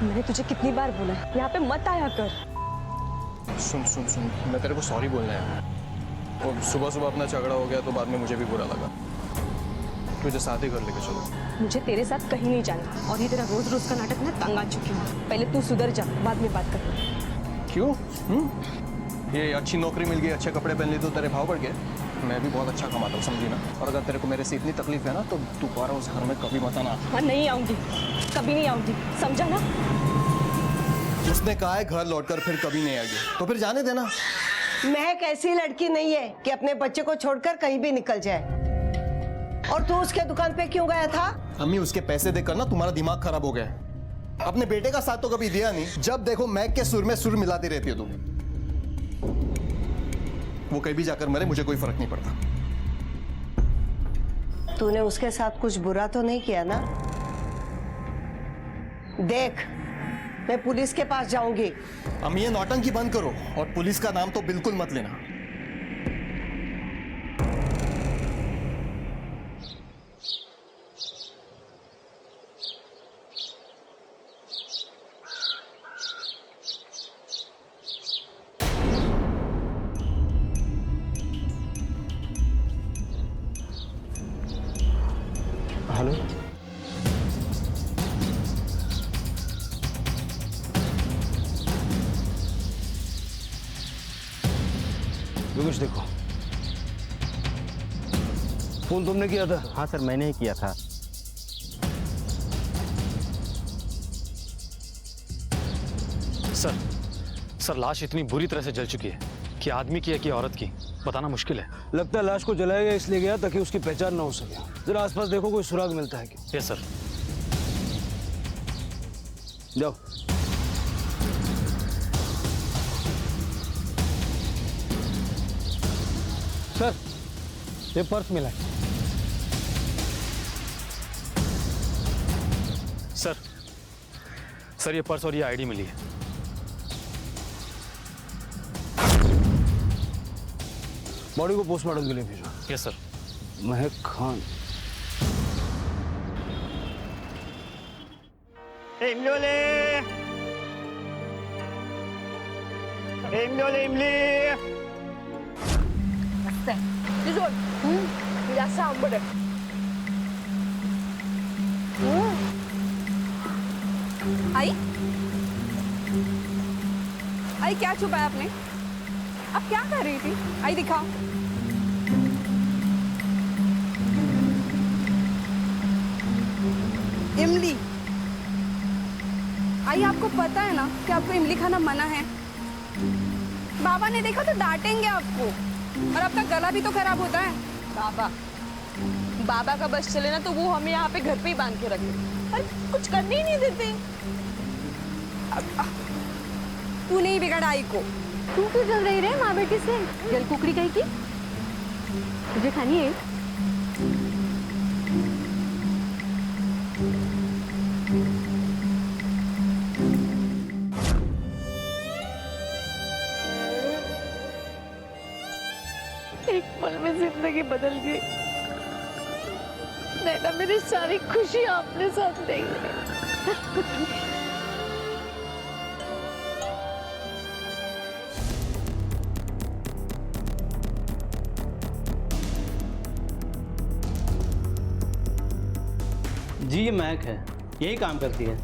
मैंने तुझे कितनी बार बोला है यहाँ पे मत आया कर। सुन सुन सुन, मैं तेरे को सॉरी बोलना है। और सुबह सुबह अपना झगड़ा हो गया तो बाद में मुझे भी बुरा लगा। तुझे साथ ही घर लेके चलो। मुझे तेरे साथ कहीं नहीं जाना, और ये तेरा रोज रोज का नाटक ना तंग आ चुकी हूँ। पहले तू सुधर जा, बाद में बात कर। क्यों? ये अच्छी नौकरी मिल गई, अच्छे कपड़े पहन लिए तो तेरे भाव बढ़ गए। मैं भी बहुत अच्छा कमाता हूँ, समझी ना। और अगर तेरे को मेरे से इतनी तकलीफ है ना तो दोबारा उस घर में कभी मत आना। हाँ नहीं आऊंगी, कभी नहीं आऊंगी, समझा ना। उसने कहा है घर लौटकर फिर कभी नहीं आएगी, तो फिर जाने देना। महक ऐसी लड़की नहीं है कि अपने बच्चे को छोड़कर कहीं भी निकल जाए। और तू उसके दुकान पे क्यों गया था? अम्मी, उसके पैसे देकर ना तुम्हारा दिमाग खराब हो गया है। अपने बेटे का साथ तो कभी दिया नहीं। जब देखो महक के सुर में सुर मिलाती रहती है तुम। वो कहीं भी जाकर मरे, मुझे कोई फर्क नहीं पड़ता। तूने उसके साथ कुछ बुरा तो नहीं किया ना? देख, मैं पुलिस के पास जाऊंगी। अम्मी, ये नौटंकी बंद करो और पुलिस का नाम तो बिल्कुल मत लेना। हेलो, योगेश देखो, फोन तुमने किया था? हाँ सर, मैंने ही किया था। सर लाश इतनी बुरी तरह से जल चुकी है कि आदमी की है कि औरत की बताना मुश्किल है। लगता है लाश को जलाया गया इसलिए गया ताकि उसकी पहचान ना हो सके। जरा आसपास देखो, कोई सुराग मिलता है क्या? Yes sir. जाओ। सर, ये पर्स मिला है। सर ये पर्स और ये आईडी मिली है। बॉडी को पोस्टमार्टम के लिए भेजो। Yes sir. महक खान। आई आई, क्या छुपाया आपने? अब क्या कर रही थी? आई दिखाओ। इमली। आई, आपको पता है ना कि आपको इमली खाना मना है। बाबा ने देखा तो डांटेंगे आपको, और आपका गला भी तो खराब होता है। बाबा का बस चले ना तो वो हमें यहाँ पे घर पे ही बांध के रखे, पर कुछ करने ही नहीं देते। तू नहीं बिगाड़ा आई को। तू क्यों जल रही रे माँ बेटी से? जल कुकड़ी कहीं की तुझे खानी है? एक पल में जिंदगी बदल गई। नैना, मेरी सारी खुशी आपने साथ ले गई। जी, ये महक है, यही काम करती है,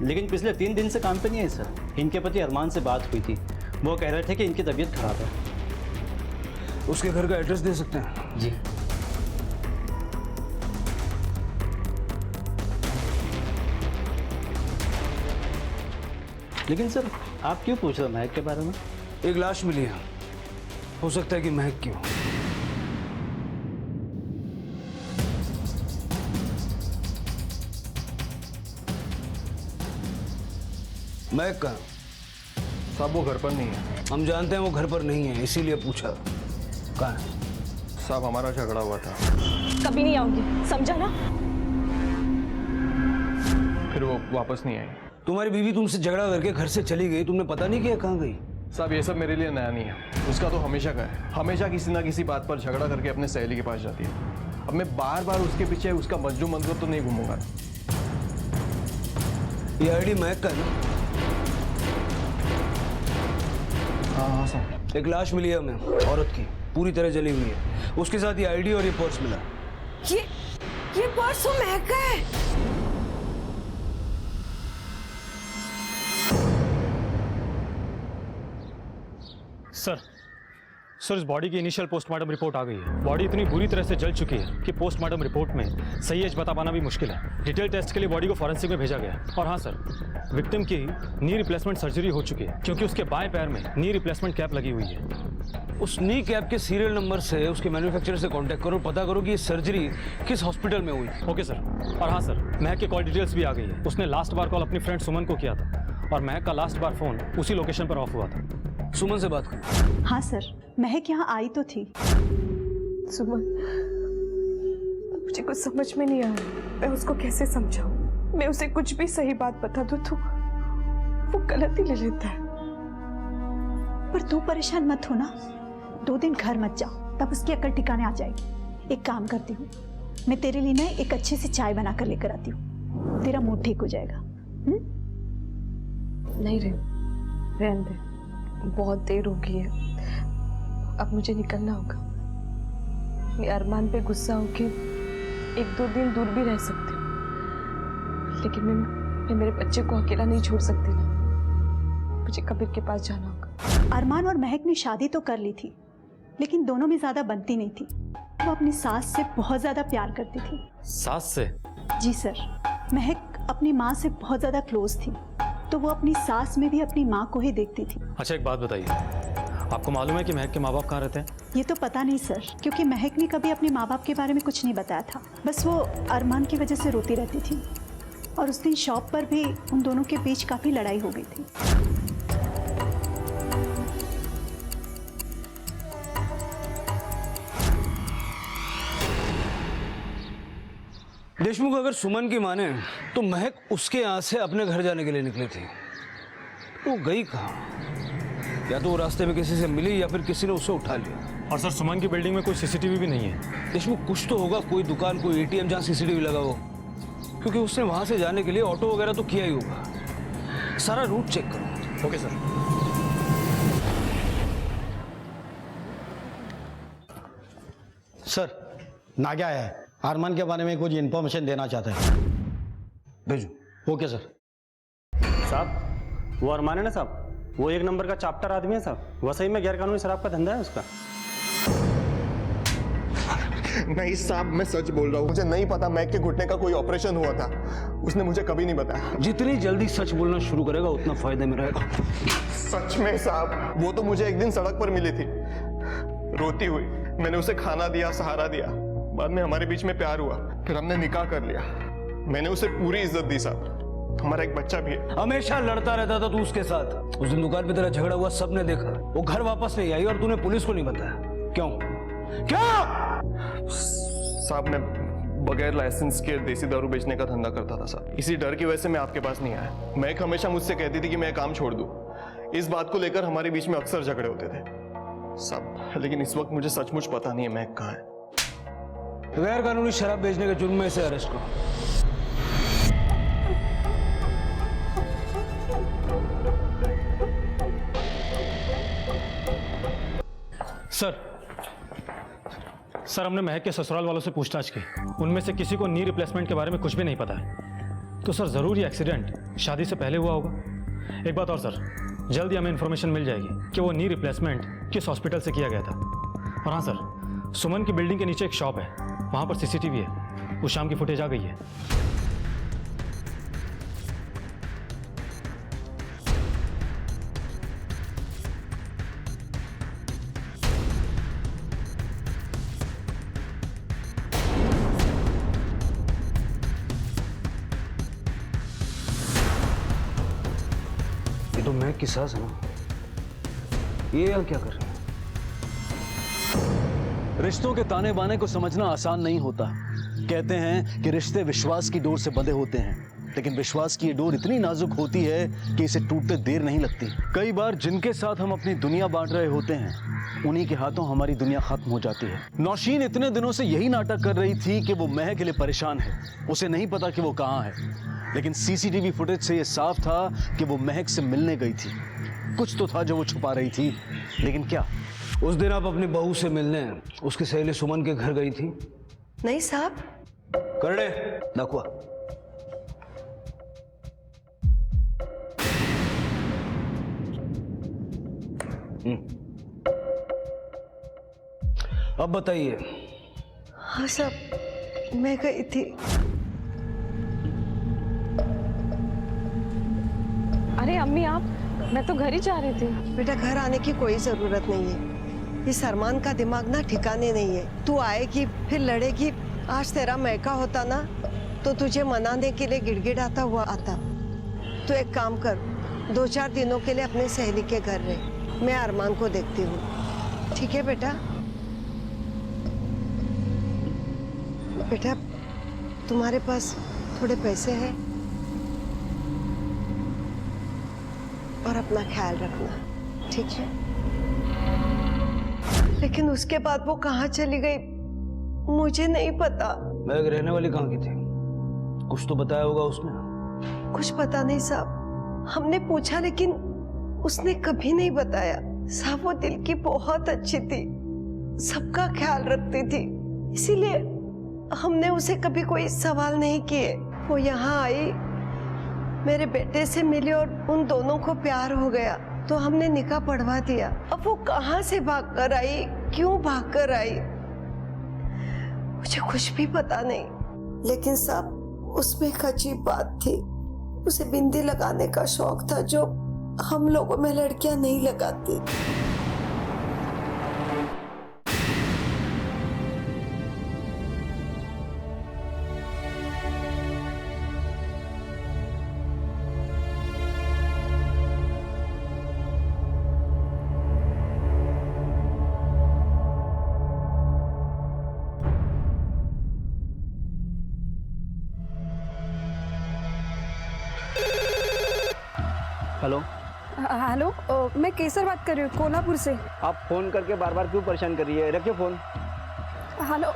लेकिन पिछले 3 दिन से काम पे नहीं है सर। इनके पति अरमान से बात हुई थी, वो कह रहे थे कि इनकी तबीयत खराब है। उसके घर का एड्रेस दे सकते हैं? जी। लेकिन सर, आप क्यों पूछ रहे हो महक के बारे में? एक लाश मिली है, हो सकता है कि महक की हो। महक कहाँ? साहब, वो घर पर नहीं है। हम जानते हैं वो घर पर नहीं है, इसीलिए पूछा। कहाँ है? साहब, हमारा झगड़ा हुआ था। कभी नहीं आऊंगी, समझा ना। फिर वो वापस नहीं आई। तुम्हारी बीवी तुमसे झगड़ा करके घर से चली गई, तुमने पता नहीं किया कहाँ गई? साहब, ये सब मेरे लिए नया नहीं है। उसका तो हमेशा का है, हमेशा किसी ना किसी बात पर झगड़ा करके अपने सहेली के पास जाती है। अब मैं बार बार उसके पीछे उसका मजनू मंजूर तो नहीं घूमूंगा। ये आईडी महक का है ना? हाँ सर। एक लाश मिली है हमें, औरत की, पूरी तरह जली हुई है। उसके साथ ये आईडी और ये पर्स मिला। ये पर्स तो महक का है। सर इस बॉडी की इनिशियल पोस्टमार्टम रिपोर्ट आ गई है। बॉडी इतनी बुरी तरह से जल चुकी है कि पोस्टमार्टम रिपोर्ट में सही एज बता पाना भी मुश्किल है। डिटेल टेस्ट के लिए बॉडी को फॉरेंसिक में भेजा गया है। और हाँ सर, विक्टिम की नी रिप्लेसमेंट सर्जरी हो चुकी है क्योंकि उसके बाएं पैर में नी रिप्लेसमेंट कैप लगी हुई है। उस नी कैप के सीरियल नंबर से उसके मैन्युफैक्चरर से कांटेक्ट करो, पता करो कि ये सर्जरी किस हॉस्पिटल में हुई। Okay sir. और हाँ सर, महक के कॉल डिटेल्स भी आ गई है। उसने लास्ट बार कॉल अपनी फ्रेंड सुमन को किया था और महक का लास्ट बार फोन उसी लोकेशन पर ऑफ हुआ था। सुमन से बात करो। हाँ सर, महक यहाँ आई तो थी। सुमन, मुझे कुछ समझ में नहीं आ रहा, मैं उसको कैसे समझाऊं? मैं उसे कुछ भी सही बात बता दूं तो वो गलत ही ले लेता है। पर तू परेशान मत हो ना, 2 दिन घर मत जाओ, तब उसकी अकल ठिकाने आ जाएगी। एक काम करती हूँ, मैं तेरे लिए ना एक अच्छी सी चाय बना कर लेकर आती हूँ, तेरा मूड ठीक हो जाएगा। नहीं रहने दे, बहुत देर हो गई है, अब मुझे निकलना होगा। मैं अरमान पे गुस्सा होके 1-2 दिन दूर भी रह सकती हूँ, लेकिन मैं मेरे बच्चे को अकेला नहीं छोड़ सकती ना। मुझे कबीर के पास जाना होगा। अरमान और महक ने शादी तो कर ली थी, लेकिन दोनों में ज्यादा बनती नहीं थी। वो अपनी सास से बहुत ज्यादा प्यार करती थी। सास से? जी सर, महक अपनी माँ से बहुत ज्यादा क्लोज थी, तो वो अपनी सास में भी अपनी माँ को ही देखती थी। अच्छा एक बात बताइए, आपको मालूम है कि महक के माँ बाप कहाँ रहते हैं? ये तो पता नहीं सर, क्योंकि महक ने कभी अपने माँ बाप के बारे में कुछ नहीं बताया था। बस वो अरमान की वजह से रोती रहती थी, और उस दिन शॉप पर भी उन दोनों के बीच काफी लड़ाई हो गई थी। देशमुख अगर सुमन की माने तो महक उसके यहाँ से अपने घर जाने के लिए निकली थी। वो गई कहाँ? या तो वो रास्ते में किसी से मिली या फिर किसी ने उसे उठा लिया। और सर सुमन की बिल्डिंग में कोई सीसीटीवी भी नहीं है। देशमुख कुछ तो होगा, कोई दुकान, कोई एटीएम जहाँ सीसीटीवी लगा हो, क्योंकि उसने वहां से जाने के लिए ऑटो वगैरह तो किया ही होगा। सारा रूट चेक करो। Okay sir. सर, नाग्या है, अरमान के बारे में कुछ इन्फॉर्मेशन देना चाहता है। भेजो। Okay sir. साहब, वो अरमान है ना साहब, वो 1 नंबर का चाप्टर आदमी है साहब। वसई में गैरकानूनी शराब का धंधा है उसका। नहीं साहब, मैं सच बोल रहा हूँ। मुझे नहीं पता महक के घुटने का कोई ऑपरेशन हुआ था, उसने मुझे कभी नहीं बताया। जितनी जल्दी सच बोलना शुरू करेगा उतना फायदे में रहेगा। सच में साहब, वो तो मुझे एक दिन सड़क पर मिली थी रोती हुई। मैंने उसे खाना दिया, सहारा दिया, बाद में हमारे बीच में प्यार हुआ, फिर हमने निकाह कर लिया। मैंने उसे पूरी इज्जत दी साहब, हमारा एक बच्चा भी है। हमेशा लड़ता रहता था तू उसके साथ। उस दिन दुकान पे तेरा झगड़ा हुआ, सबने देखा। वो घर वापस नहीं आई और तूने पुलिस को नहीं बताया। क्यों? साहब, मैं बगैर लाइसेंस के देसी दारू बेचने का धंधा करता था साहब। इसी डर की वजह से मैं आपके पास नहीं आया। महक हमेशा मुझसे कहती थी कि मैं काम छोड़ दूं। इस बात को लेकर हमारे बीच में अक्सर झगड़े होते थे साहब, लेकिन इस वक्त मुझे सचमुच पता नहीं है महक कहाँ है। गैर कानूनी शराब बेचने के जुर्म में इसे अरेस्ट करो। सर हमने महक के ससुराल वालों से पूछताछ की, उनमें से किसी को नी रिप्लेसमेंट के बारे में कुछ भी नहीं पता है। तो सर जरूर ये एक्सीडेंट शादी से पहले हुआ होगा। एक बात और सर, जल्द ही हमें इन्फॉर्मेशन मिल जाएगी कि वो नी रिप्लेसमेंट किस हॉस्पिटल से किया गया था। और हाँ सर, सुमन की बिल्डिंग के नीचे एक शॉप है, वहां पर सीसीटीवी है। उस शाम की फुटेज आ गई है। ये तो महक की सास है ना, ये यहाँ क्या कर रहे हैं? रिश्तों के ताने बाने को समझना आसान नहीं होता। कहते हैं कि रिश्ते विश्वास की डोर से बंधे होते हैं, लेकिन विश्वास की ये डोर इतनी नाजुक होती है कि इसे टूटते देर नहीं लगती। कई बार जिनके साथ हम अपनी दुनिया बांट रहे होते हैं उन्हीं के हाथों हमारी दुनिया खत्म हो जाती है। नौशीन इतने दिनों से यही नाटक कर रही थी कि वो महक के लिए परेशान है, उसे नहीं पता कि वो कहाँ है, लेकिन सीसीटीवी फुटेज से ये साफ था कि वो महक से मिलने गई थी। कुछ तो था जो वो छुपा रही थी, लेकिन क्या? उस दिन आप अपनी बहू से मिलने उसकी सहेली सुमन के घर गई थी? नहीं साहब। करड़े दाखवा। अब बताइए। हाँ साहब, मैं गई थी। अरे अम्मी आप, मैं तो घर ही जा रही थी। बेटा घर आने की कोई जरूरत नहीं है। इस अरमान का दिमाग ना ठिकाने नहीं है। तू आएगी फिर लड़ेगी। आज तेरा मैका होता ना तो तुझे मनाने के लिए गिड़गिड़ाता हुआ आता। तो एक काम कर, 2-4 दिनों के लिए अपने सहेली के घर रहे। मैं अरमान को देखती हूँ, ठीक है बेटा? बेटा तुम्हारे पास थोड़े पैसे हैं और अपना ख्याल रखना, ठीक है? लेकिन उसके बाद वो कहाँ चली गई मुझे नहीं पता। महक रहने वाली कहाँ की थी? कुछ तो बताया होगा उसने। कुछ पता नहीं साहब, हमने पूछा लेकिन उसने कभी नहीं बताया। साहब वो दिल की बहुत अच्छी थी, सबका ख्याल रखती थी, इसीलिए हमने उसे कभी कोई सवाल नहीं किए। वो यहाँ आई, मेरे बेटे से मिली और उन दोनों को प्यार हो गया तो हमने निकाह पढ़वा दिया। अब वो कहाँ से भागकर आई, क्यों भागकर आई, मुझे कुछ भी पता नहीं। लेकिन साहब उसमें एक अजीब बात थी, उसे बिंदी लगाने का शौक था जो हम लोगों में लड़कियां नहीं लगाती। हेलो। हेलो, मैं केसर बात कर रही हूँ, कोल्हापुर से। आप फोन करके बार बार क्यों परेशान कर रही है? रखिए फोन। हेलो।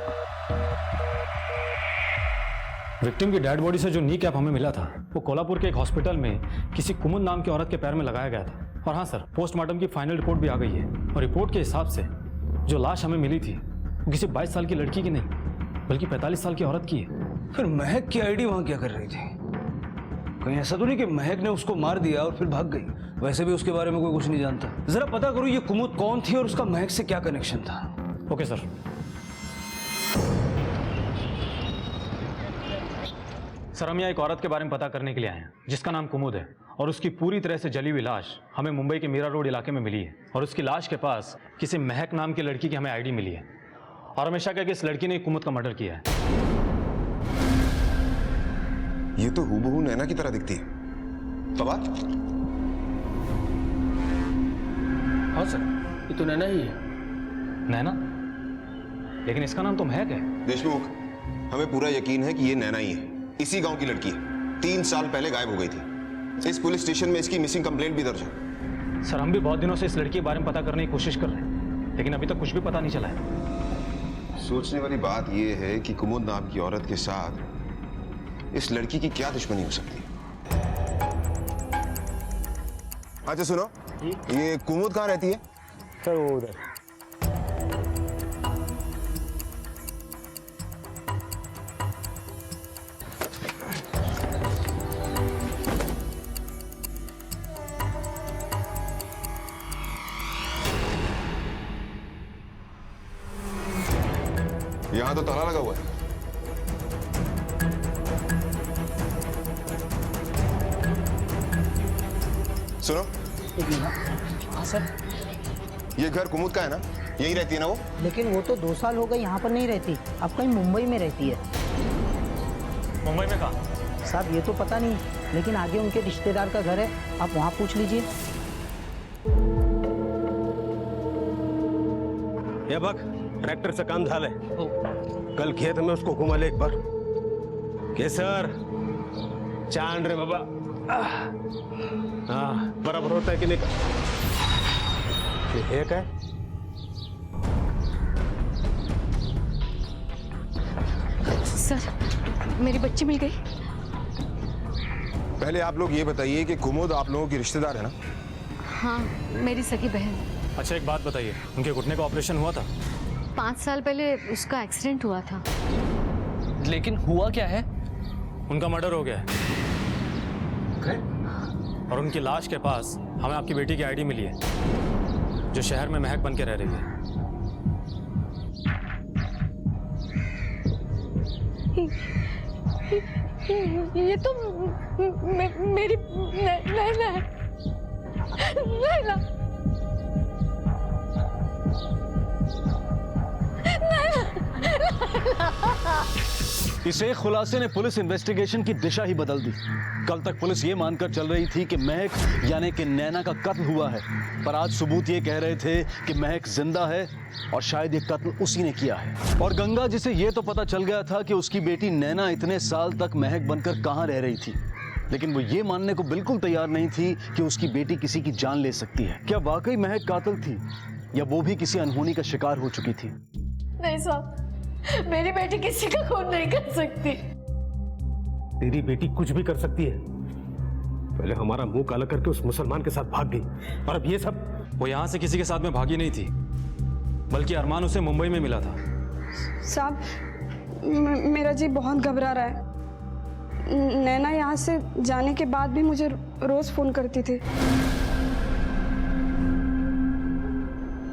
विक्टिम की डेड बॉडी से जो नी कैप हमें मिला था वो कोल्हापुर के एक हॉस्पिटल में किसी कुमुद नाम की औरत के पैर में लगाया गया था। और हाँ सर, पोस्टमार्टम की फाइनल रिपोर्ट भी आ गई है और रिपोर्ट के हिसाब से जो लाश हमें मिली थी वो किसी 22 साल की लड़की की नहीं बल्कि 45 साल की औरत की है। फिर महक की आईडी वहां क्या कर रही थी? कहीं ऐसा तो नहीं कि महक ने उसको मार दिया और फिर भाग गई? वैसे भी उसके बारे में कोई कुछ नहीं जानता। जरा पता करो ये कुमुद कौन थी और उसका महक से क्या कनेक्शन था। Okay sir. सर हम यहाँ एक औरत के बारे में पता करने के लिए आए हैं जिसका नाम कुमुद है और उसकी पूरी तरह से जली हुई लाश हमें मुंबई के मीरा रोड इलाके में मिली है। और उसकी लाश के पास किसी महक नाम की लड़की की हमें आईडी मिली है और हमेशा क्या कि इस लड़की ने कुमुद का मर्डर किया है। ये तो हूबहू नैना की तरह दिखती है। फवाद? हाँ सर, ये तो नैना ही है। नैना? लेकिन इसका नाम तो महक है। देशमुख, हमें पूरा यकीन है कि ये नैना ही है, इसी गांव की लड़की है। 3 साल पहले गायब हो गई थी। इस पुलिस स्टेशन में इसकी मिसिंग कंप्लेंट भी दर्ज है। सर हम भी बहुत दिनों से इस लड़की के बारे में पता करने की कोशिश कर रहे हैं लेकिन अभी तक कुछ भी पता नहीं चला है। सोचने वाली बात यह है कि कुमुद नाम की औरत के साथ इस लड़की की क्या दुश्मनी हो सकती है? अच्छा सुनो, ये कुमुद कहाँ रहती है? सर वो उधर। यहां तो ताला लगा हुआ है। सुनो। हाँ सर। ये घर कुमुद का है ना? यहीं रहती है ना वो? लेकिन वो तो 2 साल हो गए यहाँ पर नहीं रहती, अब कहीं मुंबई में रहती है। मुंबई में कहाँ? साहब ये तो पता नहीं, लेकिन आगे उनके रिश्तेदार का घर है, आप वहाँ पूछ लीजिए। ये बघ, ट्रॅक्टरचं काम झालंय. कल खेत में उसको घुमा ले एक बार. केसर, पहचान रहे बाबा। हाँ बराबर होता है कि नहीं? ये क्या है? सर मेरी बच्ची मिल गई। पहले आप लोग ये बताइए कि कुमुद आप लोगों की रिश्तेदार है ना? हाँ मेरी सगी बहन। अच्छा एक बात बताइए, उनके घुटने का ऑपरेशन हुआ था? 5 साल पहले उसका एक्सीडेंट हुआ था। लेकिन हुआ क्या है? उनका मर्डर हो गया है। और उनकी लाश के पास हमें आपकी बेटी की आईडी मिली है, जो शहर में महक बन के रह रही है। ये तो मेरी नैना है। नैना इस एक खुलासे ने पुलिस इन्वेस्टिगेशन की दिशा ही बदल दी। कल तक पुलिस ये मानकर चल रही थी कि महक यानी कि नैना का कत्ल हुआ है, पर आज सबूत ये कह रहे थे कि महक जिंदा है और शायद ये कत्ल उसी ने किया है। और गंगा जिसे ये तो पता चल गया था कि उसकी बेटी नैना इतने साल तक महक बनकर कहाँ रह रही थी, लेकिन वो ये मानने को बिल्कुल तैयार नहीं थी कि उसकी बेटी किसी की जान ले सकती है। क्या वाकई महक कातिल थी या वो भी किसी अनहोनी का शिकार हो चुकी थी? नहीं साहब, मेरी बेटी किसी का खून नहीं कर सकती। तेरी बेटी कुछ भी कर सकती है। पहले हमारा मुंह काला करके उस मुसलमान के साथ भाग गई, और अब ये सब। वो यहाँ से किसी के साथ में भागी नहीं थी, बल्कि अरमान उसे मुंबई में मिला था। साहब मेरा जी बहुत घबरा रहा है। नैना यहाँ से जाने के बाद भी मुझे रोज फोन करती थी,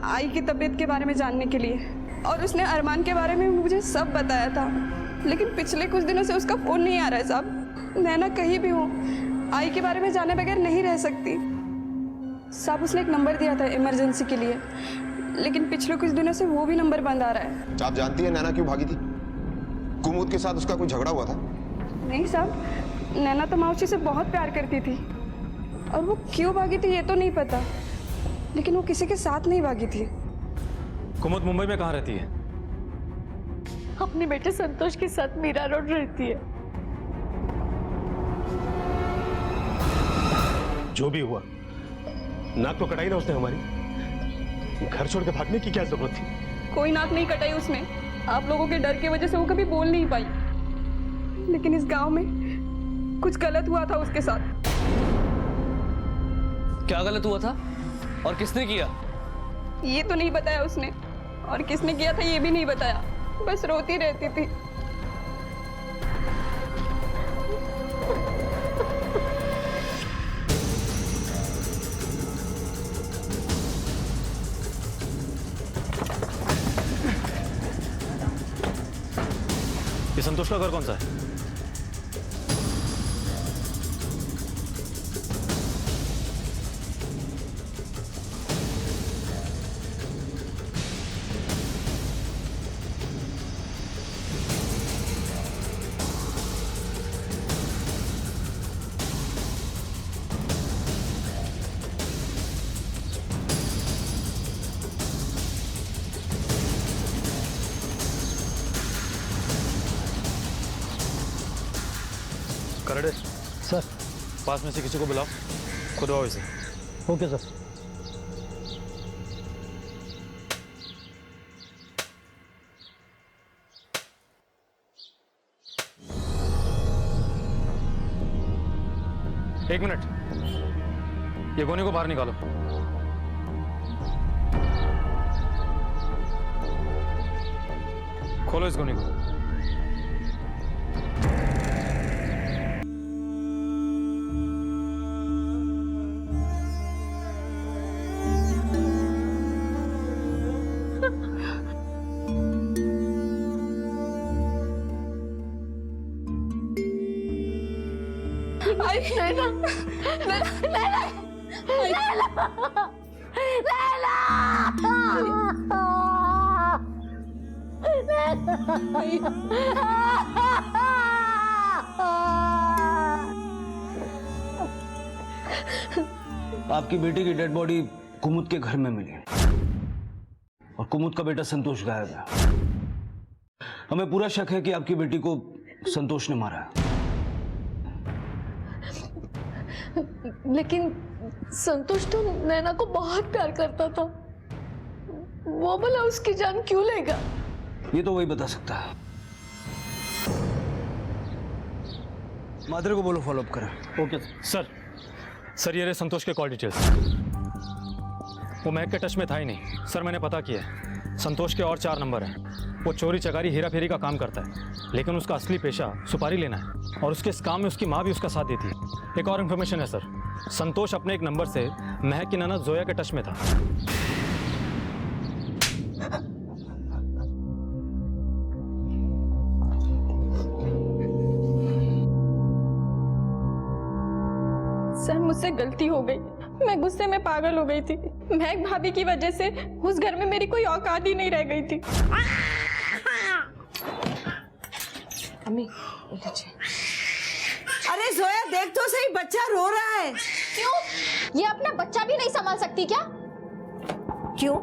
आई की तबीयत के बारे में जानने के लिए, और उसने अरमान के बारे में मुझे सब बताया था। लेकिन पिछले कुछ दिनों से उसका फोन नहीं आ रहा है साहब। नैना कहीं भी हो, आई के बारे में जाने बगैर नहीं रह सकती। साहब उसने एक नंबर दिया था इमरजेंसी के लिए, लेकिन पिछले कुछ दिनों से वो भी नंबर बंद आ रहा है। आप जानती हैं नैना क्यों भागी थी? कुमुद के साथ उसका कोई झगड़ा हुआ था? नहीं साहब, नैना तो मौसी से बहुत प्यार करती थी, और वो क्यों भागी थी ये तो नहीं पता, लेकिन वो किसी के साथ नहीं भागी थी। कुमुद मुंबई में कहाँ रहती है? अपने बेटे संतोष के साथ मीरा रोड रहती है। जो भी हुआ, नाक तो कटाई ना उसने हमारी। घर छोड़ के भागने की क्या जरूरत थी? कोई नाक नहीं कटाई उसने, आप लोगों के डर की वजह से वो कभी बोल नहीं पाई। लेकिन इस गांव में कुछ गलत हुआ था उसके साथ। क्या गलत हुआ था और किसने किया? ये तो नहीं बताया उसने, और किसने किया था ये भी नहीं बताया, बस रोती रहती थी। ये संतोष का घर कौन सा है? करड़े सर। पास में से किसी को बुलाओ, खुदवाओ इसे। Okay sir. एक मिनट, ये गोनी को बाहर निकालो। खोलो इस गोनी को। नैना, नैना, आपकी बेटी की डेड बॉडी कुमुद के घर में मिली और कुमुद का बेटा संतोष गायब है। हमें पूरा शक है कि आपकी बेटी को संतोष ने मारा है। लेकिन संतोष तो नैना को बहुत प्यार करता था। वो भला उसकी जान क्यों लेगा? ये तो वही बता सकता है। मादर को बोलो फॉलोअप करें। ओके सर, ये रहे संतोष के कॉल डिटेल्स। वो महक के टच में था ही नहीं सर, मैंने पता किया है। संतोष के और 4 नंबर हैं। वो चोरी चकारी हेरा फेरी का काम करता है, लेकिन उसका असली पेशा सुपारी लेना है और उसके इस काम में उसकी माँ भी उसका साथ देती है। एक और इन्फॉर्मेशन है सर, संतोष अपने एक नंबर से महक की ननद जोया के टच में था। सर मुझसे गलती हो गई, मैं गुस्से में पागल हो गई थी। महक भाभी की वजह से उस घर में मेरी कोई औकात ही नहीं रह गई थी। अम्मी अरे जोया देख तो सही, बच्चा रो रहा है। क्यों? ये अपना बच्चा भी नहीं संभाल सकती क्या? क्यों?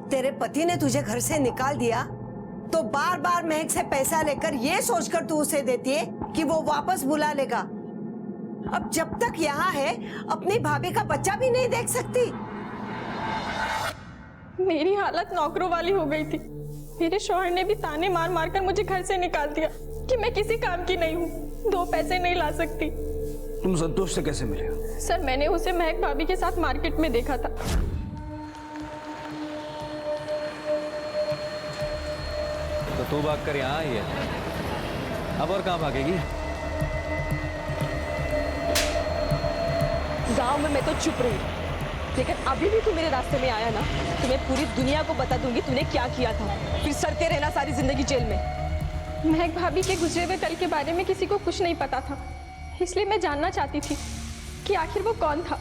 तेरे पति ने तुझे घर से निकाल दिया तो बार बार महक से पैसा लेकर ये सोचकर तू उसे देती है कि वो वापस बुला लेगा। अब जब तक यहाँ है अपनी भाभी का बच्चा भी नहीं देख सकती। मेरी हालत नौकरों वाली हो गई थी। मेरे शौहर ने भी ताने मार मार कर मुझे घर से निकाल दिया कि मैं किसी काम की नहीं हूँ, 2 पैसे नहीं ला सकती। तुम संतोष से कैसे मिले? सर मैंने उसे महक भाभी के साथ मार्केट में देखा था। तो तू भाग कर यहाँ आई है, अब और कहाँ भागेगी? गांव में मैं तो चुप रही, लेकिन अभी भी तू मेरे रास्ते में आया ना तो मैं पूरी दुनिया को बता दूंगी तूने क्या किया था। फिर सड़ते रहना सारी जिंदगी जेल में। महक भाभी के गुजरे हुए कल के बारे में किसी को कुछ नहीं पता था, इसलिए मैं जानना चाहती थी कि आखिर वो कौन था।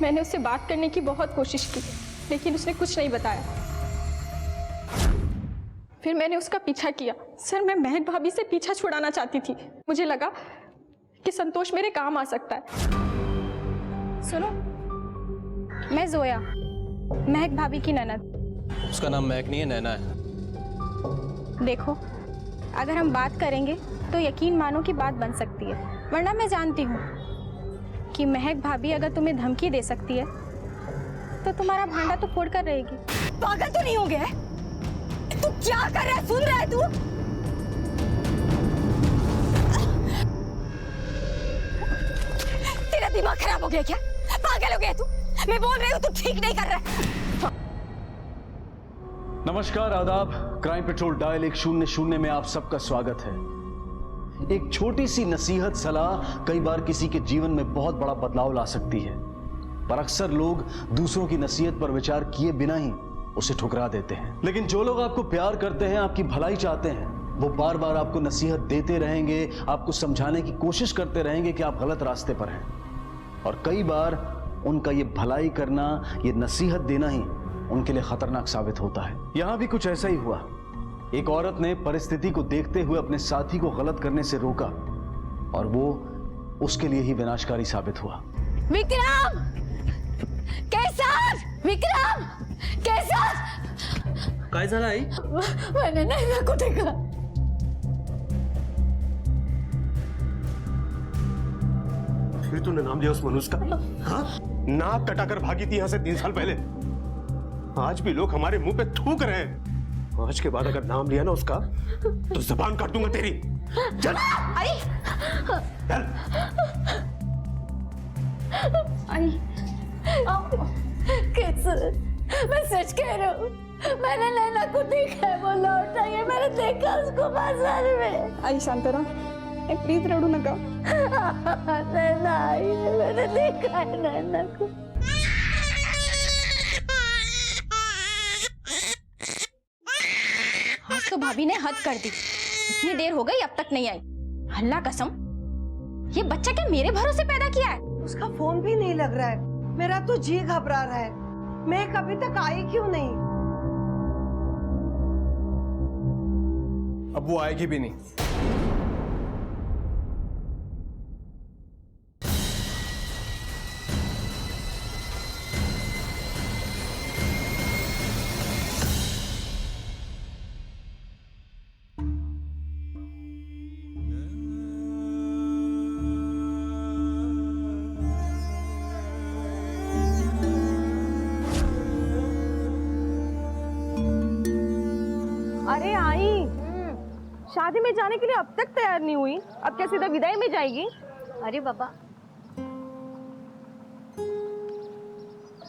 मैंने उससे बात करने की बहुत कोशिश की, लेकिन उसने कुछ नहीं बताया। फिर मैंने उसका पीछा किया। सर मैं महक भाभी से पीछा छुड़ाना चाहती थी। मुझे लगा कि संतोष मेरे काम आ सकता है। सुनो, मैं जोया, महक भाभी की ननद। उसका नाम महक नहीं है, नैना है। देखो, अगर हम बात करेंगे तो यकीन मानो कि बात बन सकती है, वरना मैं जानती हूँ कि महक भाभी अगर तुम्हें धमकी दे सकती है तो तुम्हारा भांडा तो फोड़ कर रहेगी। पागल तो नहीं हो गया है? तू क्या कर रहा है? सुन रहा है तू? तेरा दिमाग खराब हो गया क्या? पागल हो गया तू? मैं बोल रही हूँ तू ठीक नहीं कर रहा है। नमस्कार, आदाब। क्राइम पेट्रोल डायल 100 में आप सबका स्वागत है। एक छोटी सी नसीहत सलाह कई बार किसी के जीवन में बहुत बड़ा बदलाव ला सकती है, पर अक्सर लोग दूसरों की नसीहत पर विचार किए बिना ही उसे ठुकरा देते हैं। लेकिन जो लोग आपको प्यार करते हैं, आपकी भलाई चाहते हैं, वो बार बार आपको नसीहत देते रहेंगे, आपको समझाने की कोशिश करते रहेंगे कि आप गलत रास्ते पर हैं। और कई बार उनका ये भलाई करना, ये नसीहत देना ही उनके लिए खतरनाक साबित होता है। यहां भी कुछ ऐसा ही हुआ। एक औरत ने परिस्थिति को देखते हुए अपने साथी को गलत करने से रोका और वो उसके लिए ही विनाशकारी साबित हुआ। विक्रम! कैसर! विक्रम! कैसर! काय झालं आई? मैंने नैना को देखा। फिर तूने नाम लिया उस मनुष्य का? हाँ? नाक कटाकर भागी थी यहां से 3 साल पहले। आज भी लोग हमारे मुंह पे थूक रहे हैं। आज के बाद अगर नाम लिया ना उसका तो जबान काट दूंगा तेरी। चल। आई! चल। आई! कैसर, मैं सच कह रहा हूँ, मैंने नैना को देखा है। वो लौट आई है, मैंने देखा उसको बाजार में। आई शांतरा, प्लीज रड़ू नका। नैना आई है, मैंने देखा है नैना को। आज तो भाभी ने हद कर दी। इतनी देर हो गई अब तक नहीं आई। अल्लाह कसम, ये बच्चा क्या मेरे भरोसे पैदा किया है? उसका फोन भी नहीं लग रहा है। मेरा तो जी घबरा रहा है। मैं कभी तक आई क्यों नहीं? अब वो आएगी भी नहीं। शादी में जाने के लिए अब तक तैयार नहीं हुई, अब क्या सीधा विदाई में जाएगी? अरे बाबा,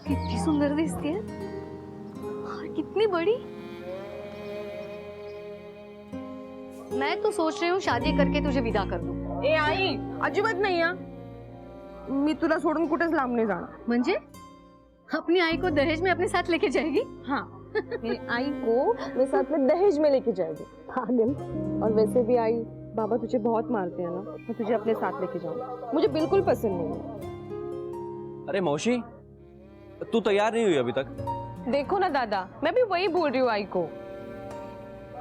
कितनी सुंदर दिखती है और कितनी बड़ी। मैं तो सोच रही हूँ शादी करके तुझे विदा कर दूं। ए आई, अजिबात नाही हा, मी तुला सोडून कुठेच लांब नाही जाणार. म्हणजे अपनी आई को दहेज में अपने साथ लेके जाएगी? हाँ, मेरी आई को मेरे साथ में दहेज में लेके जाएगी. पागल. और वैसे भी आई, बाबा तुझे बहुत मारते हैं ना, मैं तुझे अपने साथ लेके जाऊंगा. मुझे बिल्कुल पसंद नहीं है. अरे मौसी, तू तैयार नहीं हुई अभी तक? देखो ना दादा, मैं भी वही बोल रही हूँ आई को.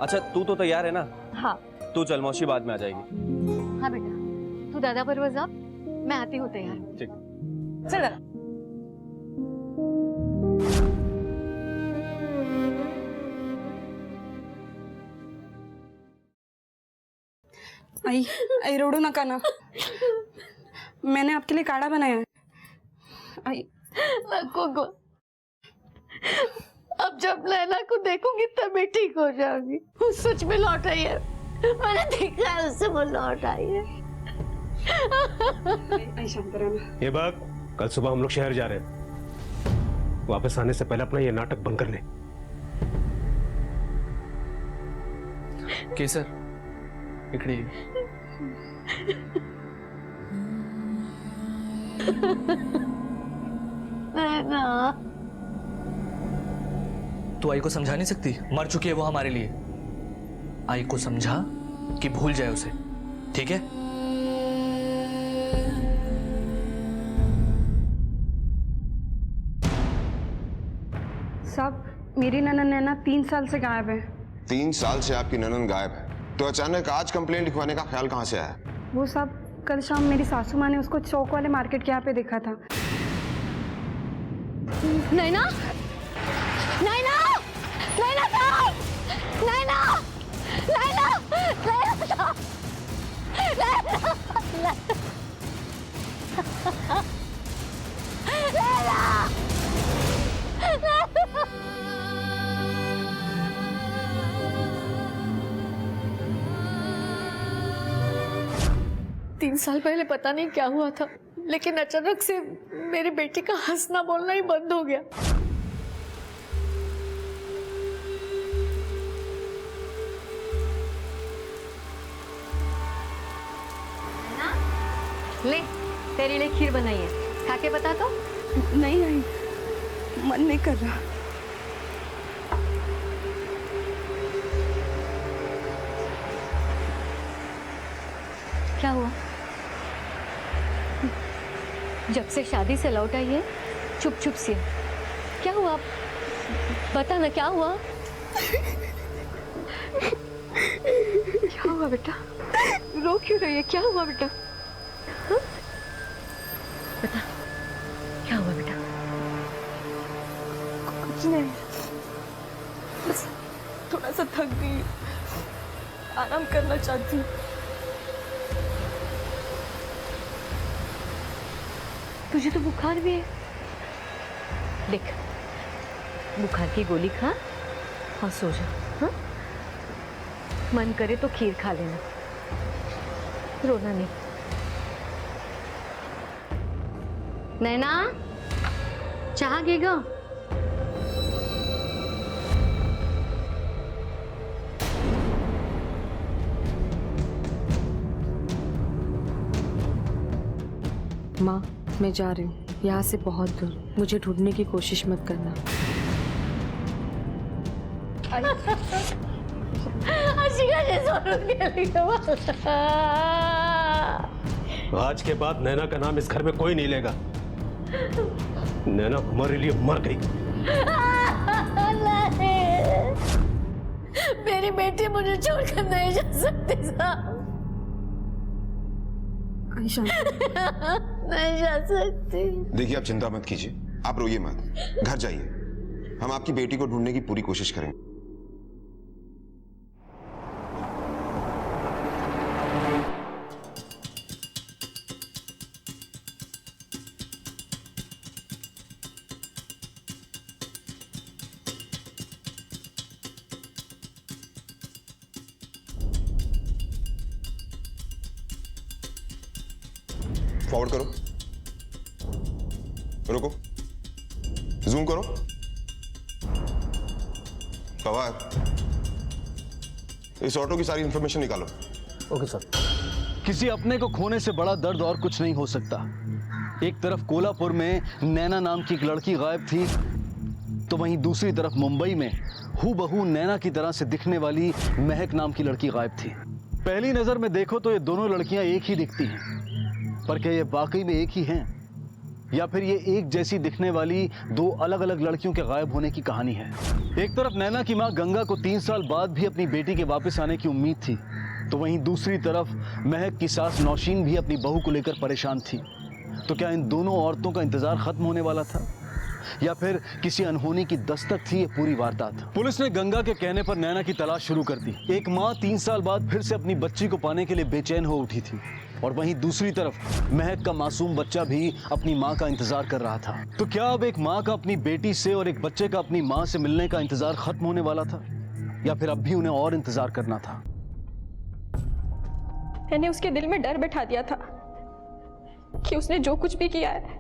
अच्छा तू तो तैयार है ना? हाँ. तू चल, मौसी बाद में आ जाएगी. हाँ बेटा, तू दादा बरोबर जा, मैं आती हूँ तैयार. ठीक. चल दादा. आई रोडू नका ना, मैंने आपके लिए काढ़ा बनाया है. आई को अब जब नैना को देखूंगी तब मैं ठीक हो जाऊंगी. वो सच में लौट आई है, मैंने देखा है उससे, वो लौट आई है. आई शांत रहना. ये बात, कल सुबह हम लोग शहर जा रहे हैं, वापस आने से पहले अपना ये नाटक बंद कर ले. केसर इकडे ये. नैना, तू आई को समझा नहीं सकती? मर चुकी है वो हमारे लिए. आई को समझा कि भूल जाए उसे, ठीक है? साहब, मेरी ननद नैना 3 साल से गायब है. 3 साल से आपकी ननद गायब है, तो अचानक आज कंप्लेंट लिखवाने का ख्याल कहाँ से आया? वो सब कल शाम मेरी सासू माँ ने उसको चौक वाले मार्केट के यहाँ पे देखा था. नैना, नैना, नैना साहब, नैना, नैना, नैना साहब, नैना, तीन साल पहले पता नहीं क्या हुआ था, लेकिन अचानक से मेरी बेटी का हंसना बोलना ही बंद हो गया. ले, तेरे लिए खीर बनाई है, खा के बता तो. नहीं आई, मन नहीं कर रहा. क्या हुआ? जब से शादी से लौट आई है चुप चुप सी. क्या हुआ? बता ना, क्या हुआ? क्या हुआ बेटा? रो क्यों रही है? क्या हुआ बेटा? हाँ? बता, क्या हुआ बेटा? कुछ नहीं, बस थोड़ा सा थक गई, आराम करना चाहती हूँ. तुझे तो बुखार भी है. देख, बुखार की गोली खा और सो जा. हाँ? मन करे तो खीर खा लेना, रोना नहीं. नैना, चाह गेगा? माँ, मैं जा रही हूँ यहाँ से बहुत दूर. मुझे ढूंढने की कोशिश मत करना. आज के बाद नैना का नाम इस घर में कोई नहीं लेगा. नैना हमारे लिए मर गई. मेरी बेटी मुझे छोड़कर नहीं जा सकती साहब. नहीं जा सकती. देखिए, आप चिंता मत कीजिए, आप रोइए मत, घर जाइए. हम आपकी बेटी को ढूंढने की पूरी कोशिश करेंगे. फॉरवर्ड करो, रुको, जूम करो। फवाद, इस ऑटो की सारी इंफॉर्मेशन निकालो। Okay sir. किसी अपने को खोने से बड़ा दर्द और कुछ नहीं हो सकता। एक तरफ कोल्हापुर में नैना नाम की एक लड़की गायब थी, तो वहीं दूसरी तरफ मुंबई में हूबहू नैना की तरह से दिखने वाली महक नाम की लड़की गायब थी। पहली नजर में देखो तो ये दोनों लड़कियां एक ही दिखती हैं, पर क्या ये वाकई में एक ही हैं, या फिर ये एक जैसी दिखने वाली दो अलग अलग लड़कियों के गायब होने की कहानी है? एक तरफ नैना की मां गंगा को 3 साल बाद भी अपनी बेटी के वापस आने की उम्मीद थी, तो वहीं दूसरी तरफ महक की सास नौशीन भी अपनी बहू को लेकर परेशान थी। तो क्या इन दोनों औरतों का इंतजार खत्म होने वाला था, या फिर किसी अनहोनी की दस्तक थी ये पूरी वारदात? पुलिस ने गंगा के कहने पर नैना की तलाश शुरू कर दी। एक माँ 3 साल बाद फिर से अपनी बच्ची को पाने के लिए बेचैन हो उठी थी, और वहीं दूसरी तरफ महक का मासूम बच्चा भी अपनी माँ का इंतजार कर रहा था। तो क्या अब एक माँ का अपनी बेटी से और एक बच्चे का अपनी माँ से मिलने का इंतजार खत्म होने वाला था, या फिर अब भी उन्हें और इंतजार करना था? मैंने उसके दिल में डर बैठा दिया था कि उसने जो कुछ भी किया है,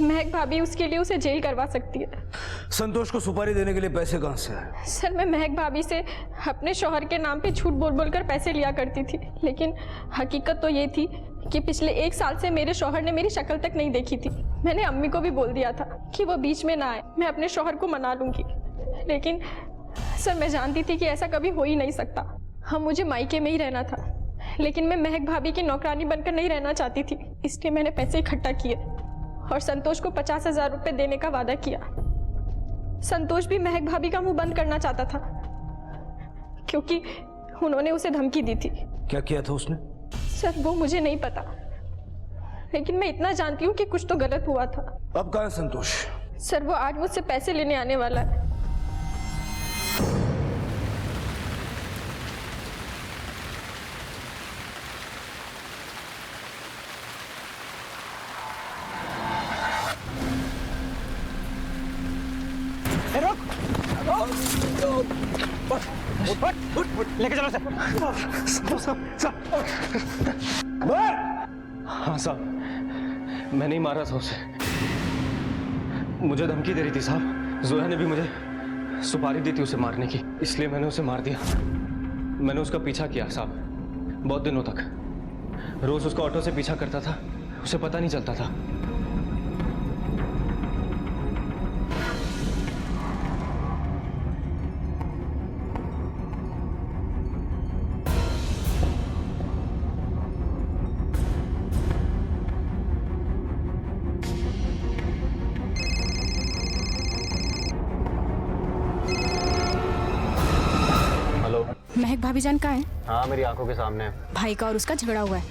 महक भाभी उसके लिए उसे जेल करवा सकती है। संतोष को सुपारी देने के लिए पैसे कहाँ से आए? सर, मैं महक भाभी से अपने शौहर के नाम पे झूठ बोल बोल कर पैसे लिया करती थी, लेकिन हकीकत तो ये थी कि पिछले 1 साल से मेरे शौहर ने मेरी शक्ल तक नहीं देखी थी। मैंने अम्मी को भी बोल दिया था कि वो बीच में ना आए, मैं अपने शौहर को मना लूंगी, लेकिन सर मैं जानती थी कि ऐसा कभी हो ही नहीं सकता। हम मुझे मायके में ही रहना था, लेकिन मैं महक भाभी की नौकरानी बनकर नहीं रहना चाहती थी, इसलिए मैंने पैसे इकट्ठा किए और संतोष को 50,000 रुपए देने का वादा किया। संतोष भी महक भाभी का मुंह बंद करना चाहता था, क्योंकि उन्होंने उसे धमकी दी थी। क्या किया था उसने? सर वो मुझे नहीं पता, लेकिन मैं इतना जानती हूँ कि कुछ तो गलत हुआ था। अब कहाँ है संतोष? सर वो आज मुझसे पैसे लेने आने वाला है। लेके चलो सर। हाँ साहब, मैं नहीं मारा था उसे, मुझे धमकी दे रही थी साहब। जोया ने भी मुझे सुपारी दी थी उसे मारने की, इसलिए मैंने उसे मार दिया। मैंने उसका पीछा किया साहब, बहुत दिनों तक। रोज उसका ऑटो से पीछा करता था, उसे पता नहीं चलता था। महक भाभी जान कहाँ है? हाँ, मेरी आंखों के सामने है। भाई का और उसका झगड़ा हुआ है,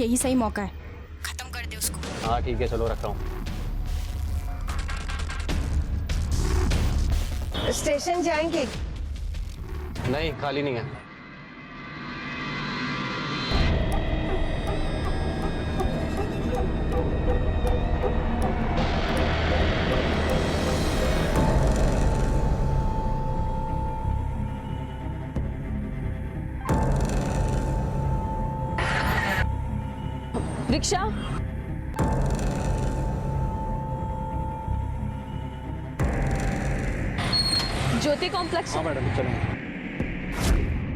यही सही मौका है, खत्म कर दे उसको। हाँ ठीक है, चलो रखता हूँ। स्टेशन जाएंगे? नहीं, खाली नहीं है। रिक्शा, ज्योति कॉम्प्लेक्स। हाँ मैडम चलो।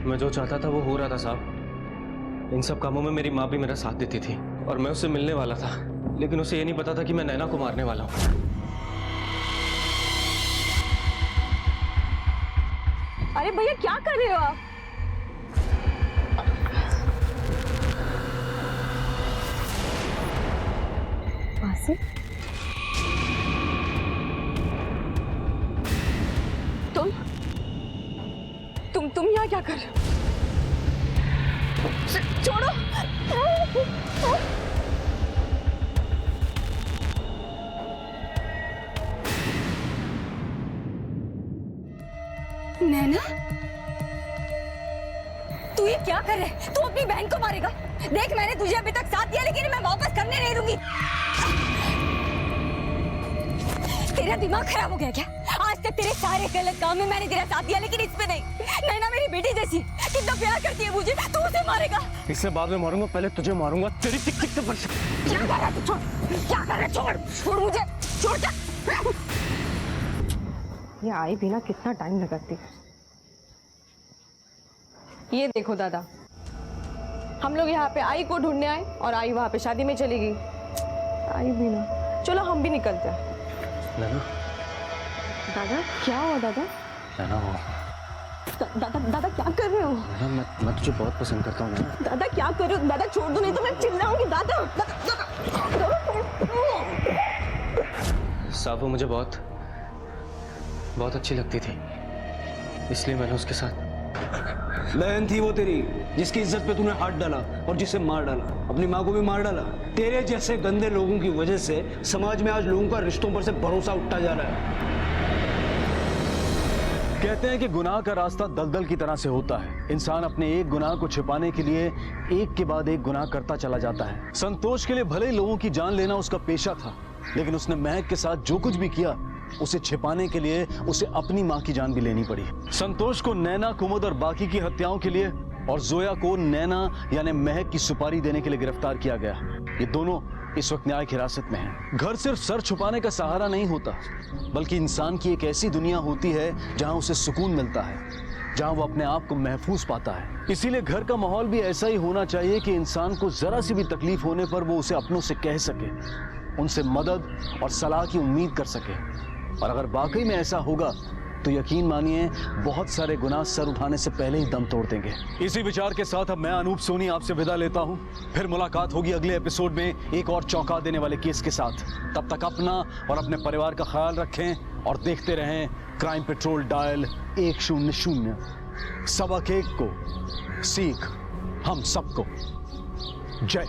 मैं जो चाहता था वो हो रहा था साहब। इन सब कामों में मेरी माँ भी मेरा साथ देती थी, और मैं उससे मिलने वाला था, लेकिन उसे ये नहीं पता था कि मैं नैना को मारने वाला हूँ। अरे भैया क्या कर रहे हो आप? तुम यहाँ क्या कर रहे हो? छोड़ो। नैना, तू ये क्या कर रहे है? तू अपनी बहन को मारेगा? देख, मैंने तुझे अभी तक साथ दिया, लेकिन मैं वापस करने नहीं दूंगी। तेरा दिमाग खराब हो गया क्या? आज के तेरे सारे गलत काम में मैंने तेरा साथ दिया, लेकिन इस पे नहीं। नैना मेरी बेटी जैसी, कितना प्यार करती है मुझे, तू उसे मारेगा? इससे बाद में मारूंगा, पहले तुझे मारूंगा। तेरी टिक टिक से क्या कर रहा है तू? छोड़, क्या कर रहा है? छोड़, छोड़ मुझे, छोड़। क्या ये आई भी ना कितना टाइम लगाती है। ये देखो दादा, हम लोग यहाँ पे आई को ढूंढने आए और आई वहाँ पे शादी में चली गई। आई भी ना, चलो हम भी निकलते हैं। नैना, दादा क्या हुआ दादा? नैना वो दादा दादा क्या कर रहे हो? नैना, मैं तुझे बहुत पसंद करता हूँ नैना। दादा क्या कर रहे हो? दादा छोड़ दो, नहीं तो मैं चिल्लाऊंगी। दादा साबू मुझे बहुत अच्छी लगती थी, इसलिए मैंने उसके साथ। बहन थी वो तेरी, जिसकी इज्जत पे तूने हाथ डाला और जिसे मार डाला, अपनी माँ को भी मार डाला। तेरे जैसे गंदे लोगों की वजह से समाज में आज लोगों का रिश्तों पर से भरोसा उठता जा रहा है। कहते हैं कि गुनाह का रास्ता दलदल की तरह से होता है। इंसान अपने एक गुनाह को छिपाने के लिए एक के बाद एक गुनाह करता चला जाता है। संतोष के लिए भले ही लोगों की जान लेना उसका पेशा था, लेकिन उसने महक के साथ जो कुछ भी किया उसे छिपाने के लिए उसे अपनी मां की जान भी लेनी पड़ी। संतोष को नैना, कुमुद और बाकी की हत्याओं के लिए और जोया को नैना यानी महक की सुपारी देने के लिए गिरफ्तार किया गया। ये दोनों इस वक्त न्यायिक हिरासत में हैं। घर सिर्फ सर छुपाने का सहारा नहीं होता, बल्कि इंसान की एक ऐसी दुनिया होती है जहां उसे सुकून मिलता है, जहां वो अपने आप को महफूज पाता है। इसीलिए घर का माहौल भी ऐसा ही होना चाहिए कि इंसान को जरा सी भी तकलीफ होने पर वो उसे अपनों से कह सके, उनसे मदद और सलाह की उम्मीद कर सके। और अगर वाकई में ऐसा होगा तो यकीन मानिए बहुत सारे गुनाह सर उठाने से पहले ही दम तोड़ देंगे। इसी विचार के साथ अब मैं अनूप सोनी आपसे विदा लेता हूं। फिर मुलाकात होगी अगले एपिसोड में एक और चौंका देने वाले केस के साथ। तब तक अपना और अपने परिवार का ख्याल रखें और देखते रहें क्राइम पेट्रोल डायल 100। सबक एक को सीख हम सबको। जय